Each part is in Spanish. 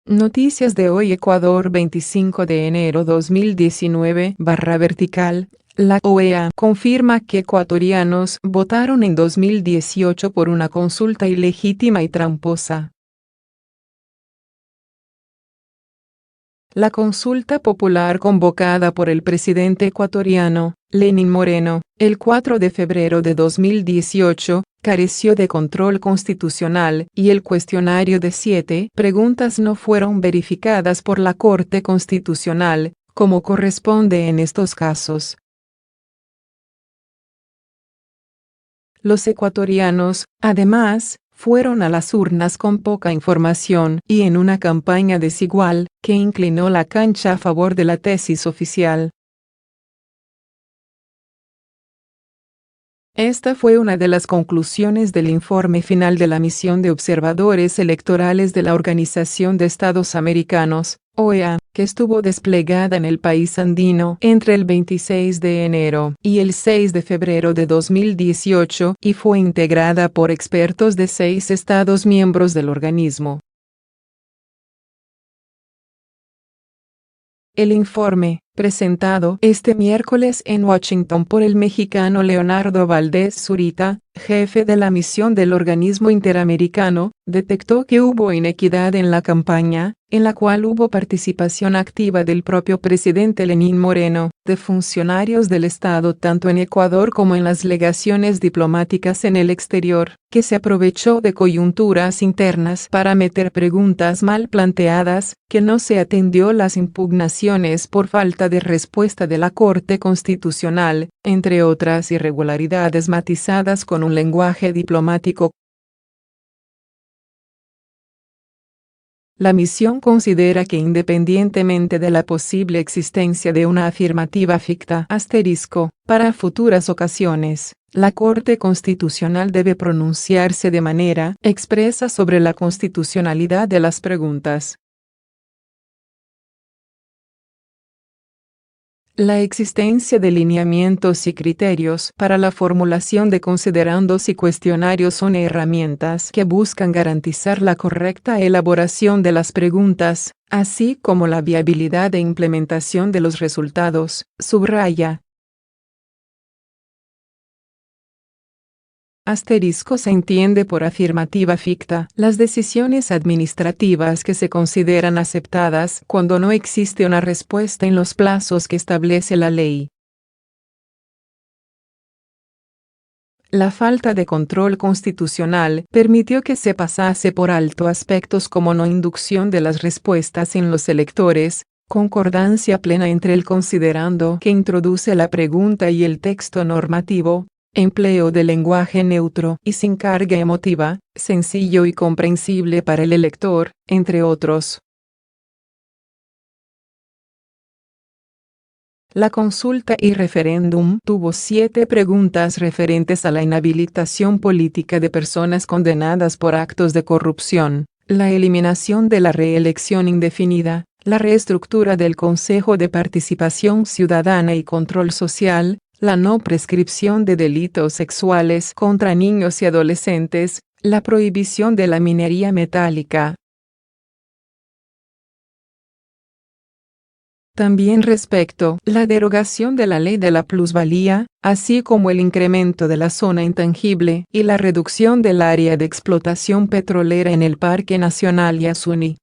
Noticias de hoy Ecuador 25 de enero 2019/vertical. La OEA confirma que ecuatorianos votaron en 2018 por una consulta ilegítima y tramposa. La consulta popular convocada por el presidente ecuatoriano, Lenín Moreno, el 4 de febrero de 2018, careció de control constitucional y el cuestionario de 7 preguntas no fueron verificadas por la Corte Constitucional, como corresponde en estos casos. Los ecuatorianos, además, fueron a las urnas con poca información y en una campaña desigual, que inclinó la cancha a favor de la tesis oficial. Esta fue una de las conclusiones del informe final de la misión de observadores electorales de la Organización de Estados Americanos, OEA, que estuvo desplegada en el país andino entre el 26 de enero y el 6 de febrero de 2018 y fue integrada por expertos de 6 estados miembros del organismo. El informe, presentado este miércoles en Washington por el mexicano Leonardo Valdés Zurita, jefe de la misión del organismo interamericano, detectó que hubo inequidad en la campaña, en la cual hubo participación activa del propio presidente Lenín Moreno, de funcionarios del Estado tanto en Ecuador como en las legaciones diplomáticas en el exterior, que se aprovechó de coyunturas internas para meter preguntas mal planteadas, que no se atendió las impugnaciones por falta de respuesta de la Corte Constitucional, entre otras irregularidades matizadas con un lenguaje diplomático. La misión considera que independientemente de la posible existencia de una afirmativa ficta para futuras ocasiones, la Corte Constitucional debe pronunciarse de manera expresa sobre la constitucionalidad de las preguntas. La existencia de lineamientos y criterios para la formulación de considerandos y cuestionarios son herramientas que buscan garantizar la correcta elaboración de las preguntas, así como la viabilidad e implementación de los resultados, subraya. Se entiende por afirmativa ficta las decisiones administrativas que se consideran aceptadas cuando no existe una respuesta en los plazos que establece la ley. La falta de control constitucional permitió que se pasase por alto aspectos como no inducción de las respuestas en los electores, concordancia plena entre el considerando que introduce la pregunta y el texto normativo, empleo de lenguaje neutro y sin carga emotiva, sencillo y comprensible para el elector, entre otros. La consulta y referéndum tuvo 7 preguntas referentes a la inhabilitación política de personas condenadas por actos de corrupción, la eliminación de la reelección indefinida, la reestructura del Consejo de Participación Ciudadana y Control Social, la no prescripción de delitos sexuales contra niños y adolescentes, la prohibición de la minería metálica. También respecto la derogación de la ley de la plusvalía, así como el incremento de la zona intangible y la reducción del área de explotación petrolera en el Parque Nacional Yasuní.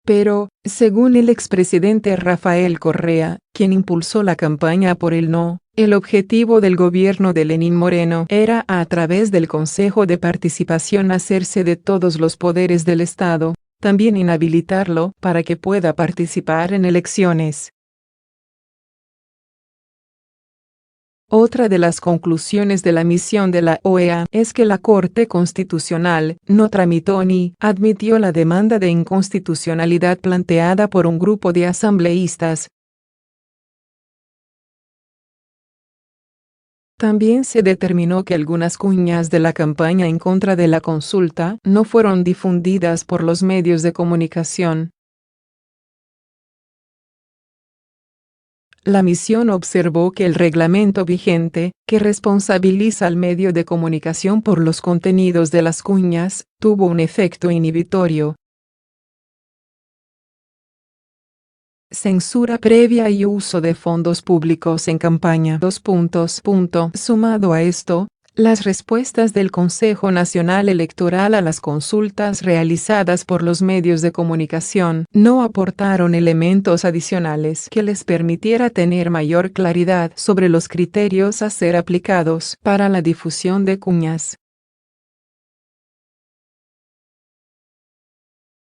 Pero, según el expresidente Rafael Correa, quien impulsó la campaña por el no, el objetivo del gobierno de Lenín Moreno era a través del Consejo de Participación hacerse de todos los poderes del Estado, también inhabilitarlo para que pueda participar en elecciones. Otra de las conclusiones de la misión de la OEA es que la Corte Constitucional no tramitó ni admitió la demanda de inconstitucionalidad planteada por un grupo de asambleístas. También se determinó que algunas cuñas de la campaña en contra de la consulta no fueron difundidas por los medios de comunicación. la misión observó que el reglamento vigente, que responsabiliza al medio de comunicación por los contenidos de las cuñas, tuvo un efecto inhibitorio. Censura previa y uso de fondos públicos en campaña. Sumado a esto, las respuestas del Consejo Nacional Electoral a las consultas realizadas por los medios de comunicación no aportaron elementos adicionales que les permitiera tener mayor claridad sobre los criterios a ser aplicados para la difusión de cuñas.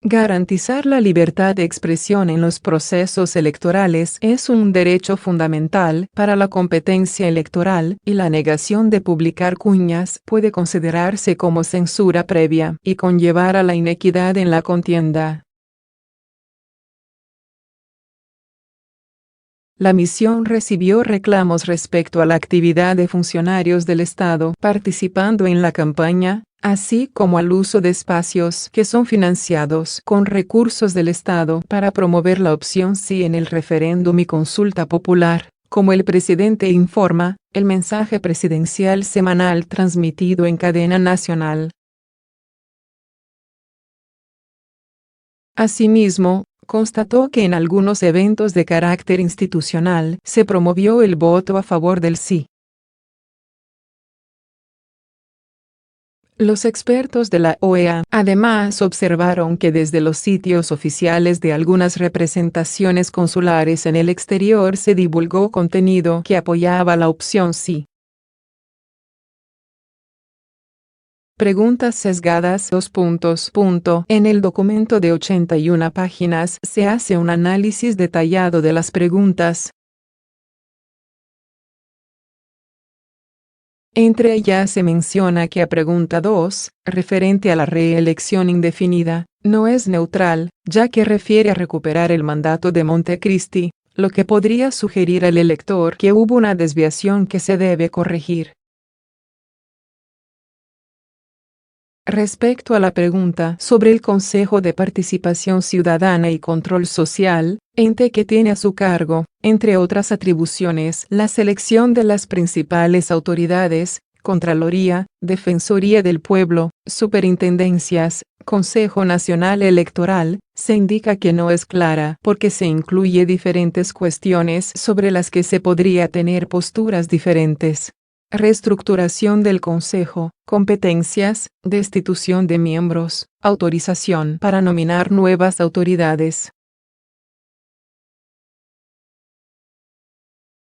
Garantizar la libertad de expresión en los procesos electorales es un derecho fundamental para la competencia electoral, y la negación de publicar cuñas puede considerarse como censura previa y conllevar a la inequidad en la contienda. La misión recibió reclamos respecto a la actividad de funcionarios del Estado participando en la campaña, así como al uso de espacios que son financiados con recursos del Estado para promover la opción sí en el referéndum y consulta popular, como el presidente informa, el mensaje presidencial semanal transmitido en cadena nacional. Asimismo, constató que en algunos eventos de carácter institucional se promovió el voto a favor del sí. Los expertos de la OEA además observaron que desde los sitios oficiales de algunas representaciones consulares en el exterior se divulgó contenido que apoyaba la opción sí. Preguntas sesgadas. En el documento de 81 páginas se hace un análisis detallado de las preguntas. Entre ellas se menciona que a pregunta 2, referente a la reelección indefinida, no es neutral, ya que refiere a recuperar el mandato de Montecristi, lo que podría sugerir al elector que hubo una desviación que se debe corregir. Respecto a la pregunta sobre el Consejo de Participación Ciudadana y Control Social, ente que tiene a su cargo, entre otras atribuciones, la selección de las principales autoridades, Contraloría, Defensoría del Pueblo, Superintendencias, Consejo Nacional Electoral, se indica que no es clara porque se incluye diferentes cuestiones sobre las que se podría tener posturas diferentes. Reestructuración del Consejo, competencias, destitución de miembros, autorización para nominar nuevas autoridades.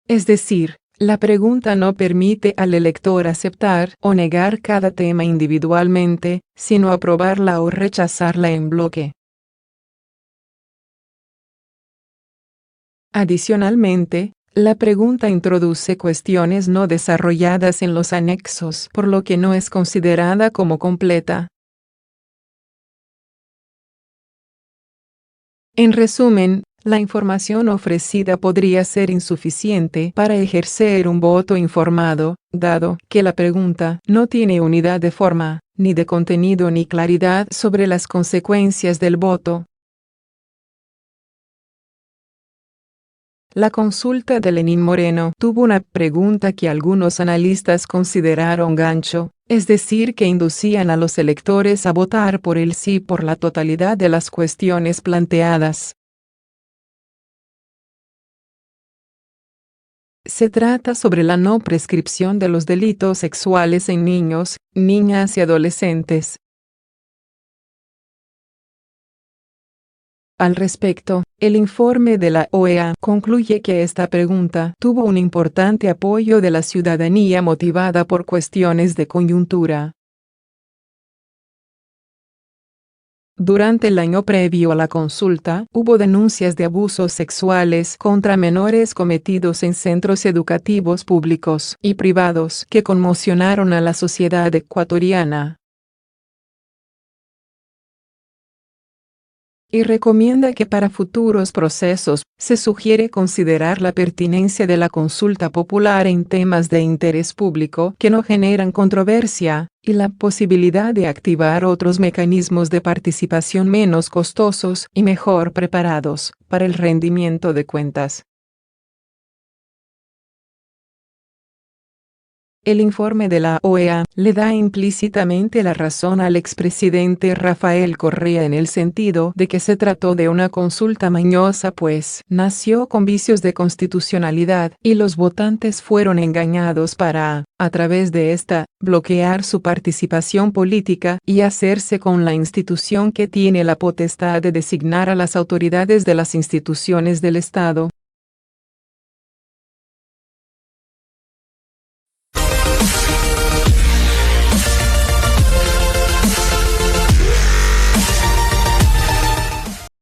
Es decir, la pregunta no permite al elector aceptar o negar cada tema individualmente, sino aprobarla o rechazarla en bloque. Adicionalmente, la pregunta introduce cuestiones no desarrolladas en los anexos, por lo que no es considerada como completa. En resumen, la información ofrecida podría ser insuficiente para ejercer un voto informado, dado que la pregunta no tiene unidad de forma, ni de contenido ni claridad sobre las consecuencias del voto. La consulta de Lenín Moreno tuvo una pregunta que algunos analistas consideraron gancho, es decir, que inducían a los electores a votar por el sí por la totalidad de las cuestiones planteadas. Se trata sobre la no prescripción de los delitos sexuales en niños, niñas y adolescentes. Al respecto, el informe de la OEA concluye que esta pregunta tuvo un importante apoyo de la ciudadanía motivada por cuestiones de coyuntura. Durante el año previo a la consulta, hubo denuncias de abusos sexuales contra menores cometidos en centros educativos públicos y privados que conmocionaron a la sociedad ecuatoriana. Y recomienda que para futuros procesos, se sugiere considerar la pertinencia de la consulta popular en temas de interés público que no generan controversia, y la posibilidad de activar otros mecanismos de participación menos costosos y mejor preparados para el rendimiento de cuentas. El informe de la OEA le da implícitamente la razón al expresidente Rafael Correa en el sentido de que se trató de una consulta mañosa, pues nació con vicios de constitucionalidad y los votantes fueron engañados para, a través de esta, bloquear su participación política y hacerse con la institución que tiene la potestad de designar a las autoridades de las instituciones del Estado.